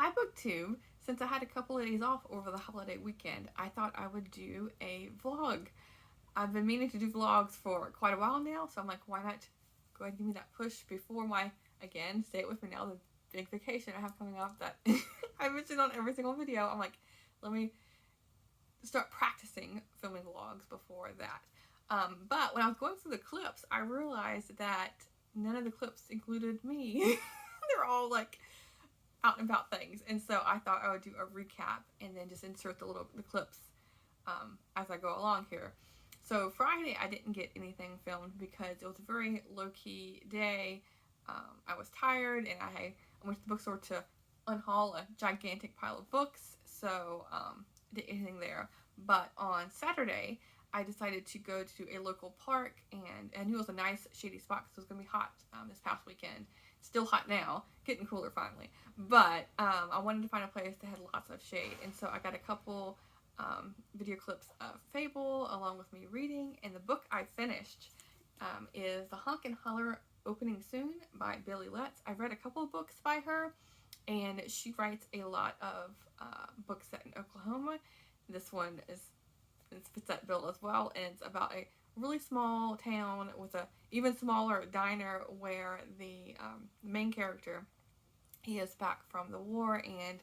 Hi BookTube! Since I had a couple of days off over the holiday weekend, I thought I would do a vlog. I've been meaning to do vlogs for quite a while now, so I'm like, why not go ahead and give me that push before my, again, stay it with me now, the big vacation I have coming up that I mentioned on every single video. I'm like, let me start practicing filming vlogs before that. But when I was going through the clips, I realized that none of the clips included me. They're all like out and about things, and so I thought I would do a recap and then just insert the clips as I go along here. So Friday I didn't get anything filmed because it was a very low-key day. I was tired and I went to the bookstore to unhaul a gigantic pile of books, so did anything there. But on Saturday I decided to go to a local park, and I knew it was a nice shady spot because it was going to be hot this past weekend. Still hot now, getting cooler finally, but I wanted to find a place that had lots of shade, and so I got a couple video clips of Fable along with me reading, and the book I finished is The Honk and Holler Opening Soon by Billy Letts. I've read a couple of books by her, and she writes a lot of books set in Oklahoma. This one fits that bill as well, and it's about a really small town with a even smaller diner where the main character, he is back from the war and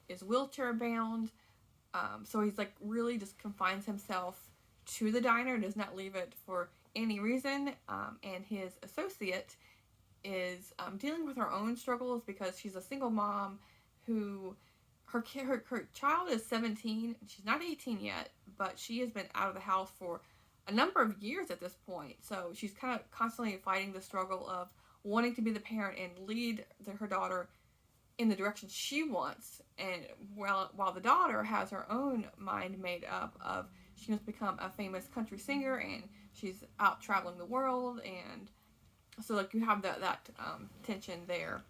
is wheelchair bound, so he's like really just confines himself to the diner and does not leave it for any reason, and his associate is dealing with her own struggles because she's a single mom who her child is 17 and she's not 18 yet, but she has been out of the house for a number of years at this point, so she's kind of constantly fighting the struggle of wanting to be the parent and lead her daughter in the direction she wants, and while the daughter has her own mind made up of she wants to become a famous country singer and she's out traveling the world, and so like you have that tension there.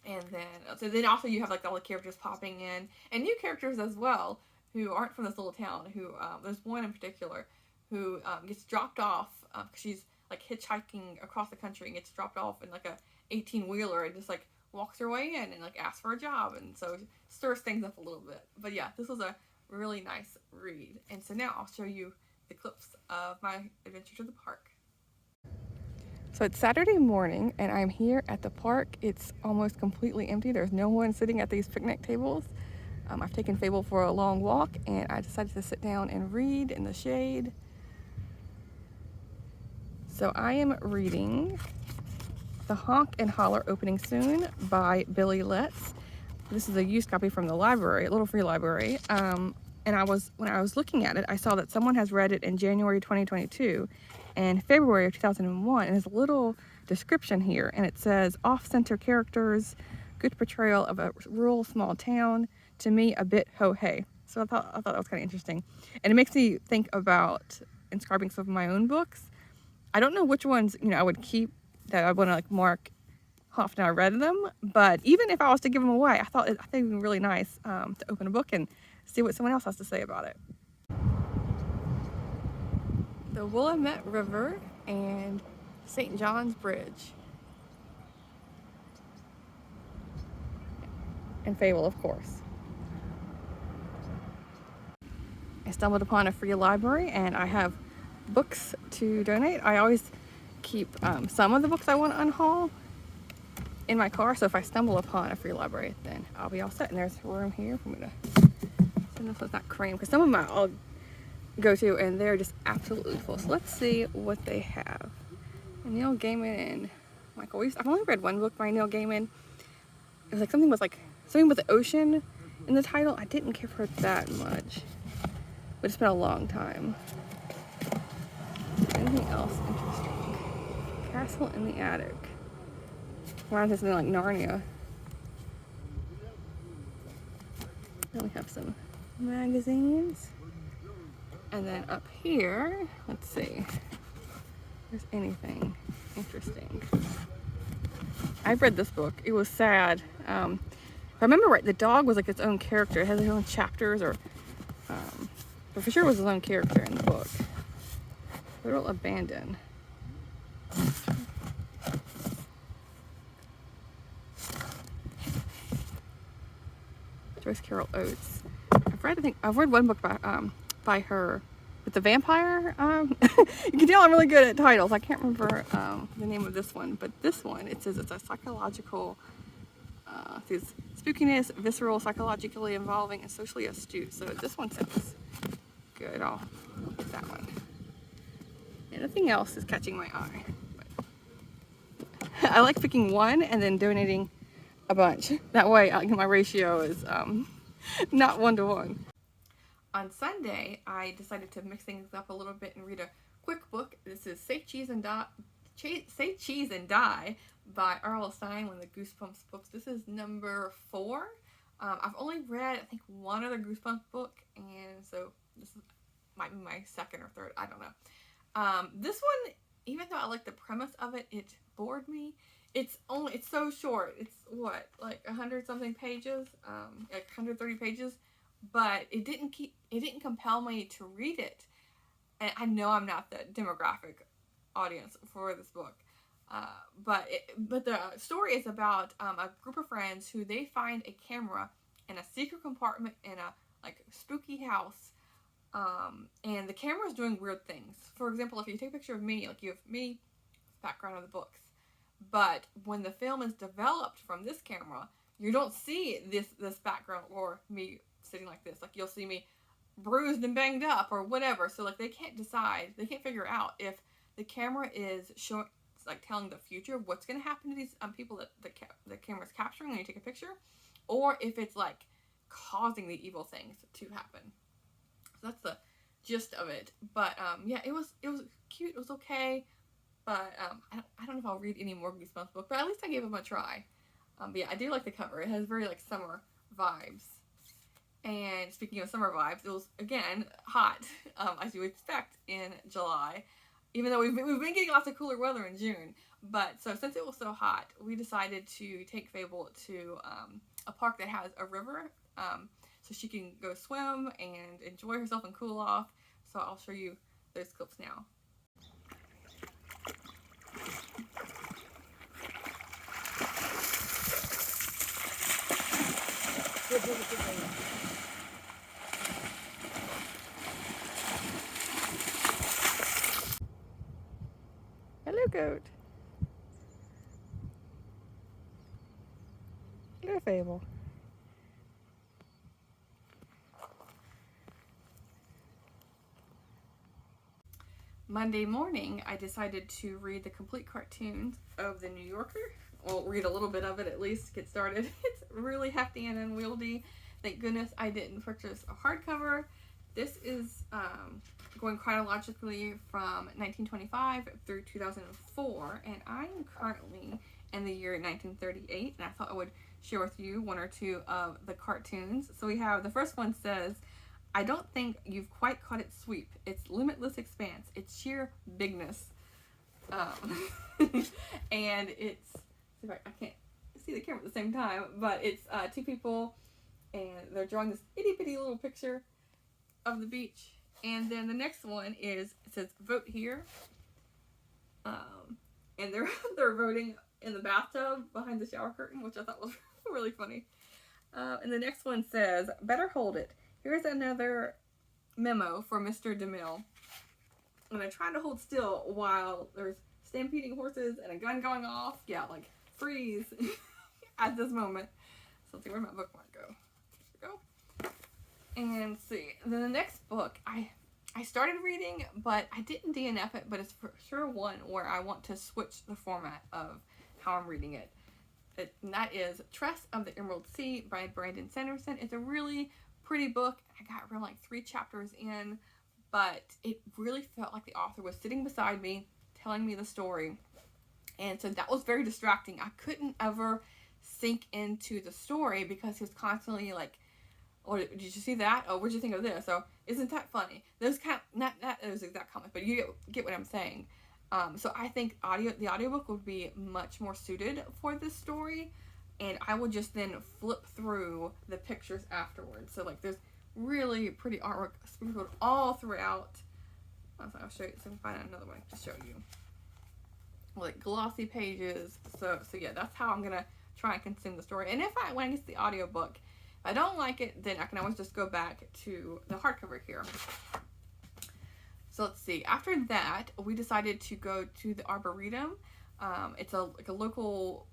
And then also you have like all the characters popping in and new characters as well who aren't from this little town, who there's one in particular who gets dropped off because she's like hitchhiking across the country and gets dropped off in like a 18-wheeler and just like walks her way in and like asks for a job, and so stirs things up a little bit. But yeah, this was a really nice read, and so now I'll show you the clips of my adventure to the park. So it's Saturday morning and I'm here at the park. It's almost completely empty. There's no one sitting at these picnic tables. I've taken Fable for a long walk and I decided to sit down and read in the shade. So I am reading The Honk and Holler Opening Soon by Billy Letts. This is a used copy from the library, a little free library. And when I was looking at it, I saw that someone has read it in January 2022 and February of 2001, and there's a little description here, and it says, off-center characters, good portrayal of a rural small town, to me a bit ho-hey. So I thought that was kind of interesting. And it makes me think about inscribing some of my own books. I don't know which ones, I would keep that I want to like mark how often I read them, but even if I was to give them away, I think it would be really nice to open a book and see what someone else has to say about it. The Willamette River and St. John's Bridge. And Fable, of course. I stumbled upon a free library and I have books to donate. I always keep some of the books I want to unhaul in my car, so if I stumble upon a free library, then I'll be all set. And there's room here for me to send this. It's not crammed because some of them I'll go to and they're just absolutely full. So let's see what they have. Neil Gaiman and Michael Weiss. I've only read one book by Neil Gaiman. It was like something with the ocean in the title. I didn't care for it that much, but it's been a long time. Anything else interesting? Castle in the Attic. Reminds me of something like Narnia. Then we have some magazines. And then up here, let's see if there's anything interesting. I've read this book. It was sad. If I remember right, the dog was like its own character. It has its own chapters, but for sure it was its own character in the book. Little Abandon. Joyce Carol Oates. I've read one book by her with the vampire. You can tell I'm really good at titles. I can't remember the name of this one, but this one, it says it's a psychological, it's spookiness, visceral, psychologically involving, and socially astute. So this one sounds good. I'll get that one. And nothing else is catching my eye. But I like picking one and then donating a bunch. That way my ratio is not 1-to-1. On Sunday, I decided to mix things up a little bit and read a quick book. This is Say Cheese and Die by R.L. Stine, one of the Goosebumps books. This is number 4. I've only read, I think, one other Goosebumps book, and so this might be my second or third. I don't know. This one, even though I like the premise of it, it bored me. It's so short. It's what, like 100-something pages, like 130 pages, but it didn't compel me to read it. And I know I'm not the demographic audience for this book, but the story is about a group of friends who they find a camera in a secret compartment in a like spooky house, and the camera is doing weird things. For example, if you take a picture of me, like you have me, background of the books, but when the film is developed from this camera, you don't see this background or me sitting like this. Like you'll see me bruised and banged up or whatever. So like they can't figure out if the camera is showing, like telling the future, what's going to happen to these people that the camera's capturing when you take a picture, or if it's like causing the evil things to happen. So that's the gist of it. But yeah, it was cute. It was okay. But I don't know if I'll read any more Goosebumps book, but at least I gave them a try. But yeah, I do like the cover. It has very like summer vibes. And speaking of summer vibes, it was again hot, as you would expect in July. Even though we've been getting lots of cooler weather in June. But so since it was so hot, we decided to take Fable to a park that has a river, so she can go swim and enjoy herself and cool off. So I'll show you those clips now. Hello, goat. Hello, Fable. Monday morning, I decided to read the complete cartoons of The New Yorker. Well, read a little bit of it at least to get started. It's really hefty and unwieldy. Thank goodness I didn't purchase a hardcover. This is going chronologically from 1925 through 2004, and I'm currently in the year 1938, and I thought I would share with you one or two of the cartoons. So we have, the first one says, "I don't think you've quite caught its sweep. It's limitless expanse. It's sheer bigness." And it's, I can't see the camera at the same time, but it's two people, and they're drawing this itty-bitty little picture of the beach. And then the next one is, it says, "Vote here." And they're voting in the bathtub behind the shower curtain, which I thought was really funny. And the next one says, "Better hold it. Here's another memo for Mr. DeMille." And they're trying to hold still while there's stampeding horses and a gun going off. Yeah, like freeze at this moment. So let's see, where'd my bookmark go? There we go. And see, then the next book, I started reading, but I didn't DNF it, but it's for sure one where I want to switch the format of how I'm reading it. And that is Tress of the Emerald Sea by Brandon Sanderson. It's a really pretty book. I got around like 3 chapters in, but it really felt like the author was sitting beside me telling me the story, and so that was very distracting. I couldn't ever sink into the story because he was constantly like, "Oh, did you see that? Oh, what'd you think of this? Oh, isn't that funny?" Those not those exact comments, but you get what I'm saying. So I think the audiobook would be much more suited for this story, and I would just then flip through the pictures afterwards. So like there's really pretty artwork sprinkled all throughout. I'll show you, so I can find another one to show you. Like glossy pages. So yeah, that's how I'm gonna try and consume the story. And when I get to the audiobook, I don't like it, then I can always just go back to the hardcover here. So let's see. After that, we decided to go to the Arboretum. It's like a local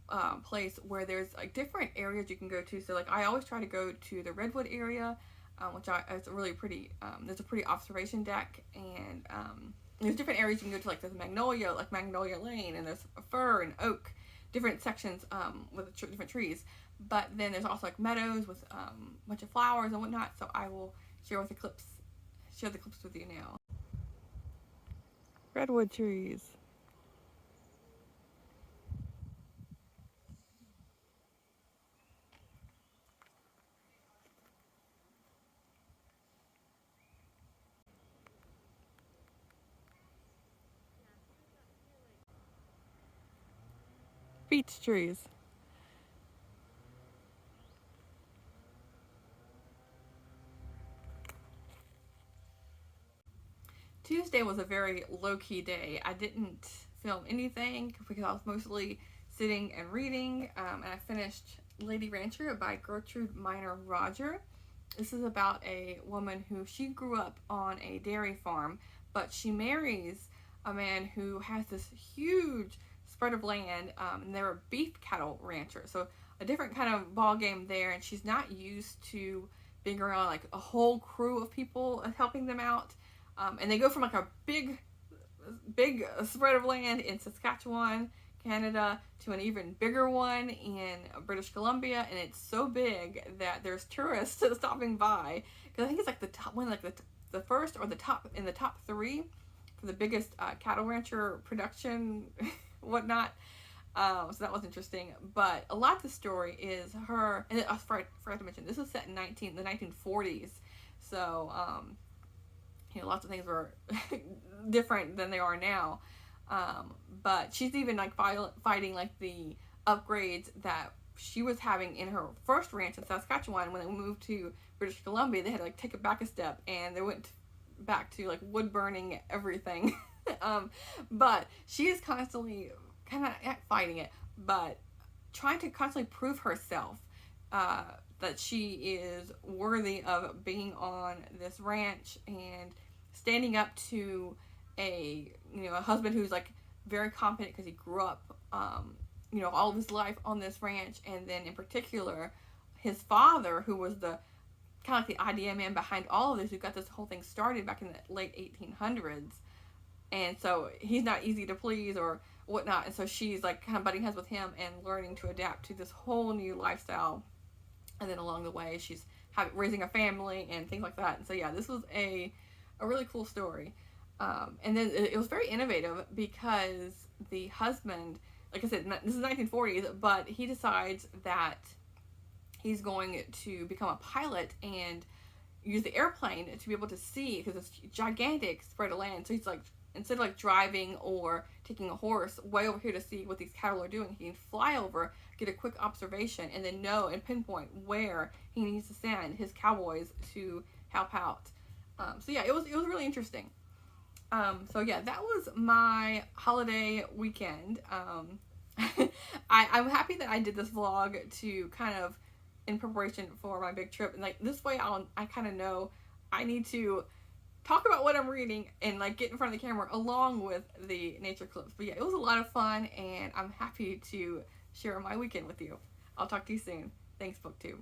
place where there's like different areas you can go to. So like I always try to go to the Redwood area, which it's a really pretty. There's a pretty observation deck, and there's different areas you can go to. Like there's Magnolia, like Magnolia Lane, and there's fir and oak, different sections with different trees. But then there's also like meadows with a bunch of flowers and whatnot. So I will share the clips with you now. Redwood trees. Beech trees. Tuesday was a very low-key day. I didn't film anything because I was mostly sitting and reading, and I finished Lady Rancher by Gertrude Miner Roger. This is about a woman who she grew up on a dairy farm, but she marries a man who has this huge spread of land, and they're a beef cattle rancher. So a different kind of ball game there, and she's not used to being around like a whole crew of people helping them out. And they go from like a big spread of land in Saskatchewan, Canada, to an even bigger one in British Columbia, and it's so big that there's tourists stopping by, because I think it's like the top one, like the first or the top in the top 3 for the biggest cattle rancher production, whatnot. So that was interesting. But a lot of the story is her, and I forgot to mention, this was set in the 1940s, so lots of things were different than they are now. But she's even like fighting like the upgrades that she was having in her first ranch in Saskatchewan. When they moved to British Columbia, they had to like take it back a step, and they went back to like wood burning everything. But she is constantly kind of fighting it, but trying to constantly prove herself that she is worthy of being on this ranch and standing up to a husband who's like very competent because he grew up all of his life on this ranch, and then in particular his father, who was the kind of like the idea man behind all of this, who got this whole thing started back in the late 1800s. And so he's not easy to please or whatnot, and so she's like kind of butting heads with him and learning to adapt to this whole new lifestyle. And then along the way, she's raising a family and things like that. And so yeah, this was a really cool story. And then it was very innovative because the husband, like I said, this is 1940s, but he decides that he's going to become a pilot and use the airplane to be able to see, because it's gigantic spread of land. So he's like, instead of like driving or taking a horse way over here to see what these cattle are doing, he can fly over, get a quick observation, and then know and pinpoint where he needs to send his cowboys to help out. So yeah, it was really interesting. So yeah, that was my holiday weekend. I'm happy that I did this vlog to kind of in preparation for my big trip, and like this way I kind of know I need to talk about what I'm reading and like get in front of the camera along with the nature clips. But yeah, it was a lot of fun, and I'm happy to share my weekend with you. I'll talk to you soon. Thanks, BookTube.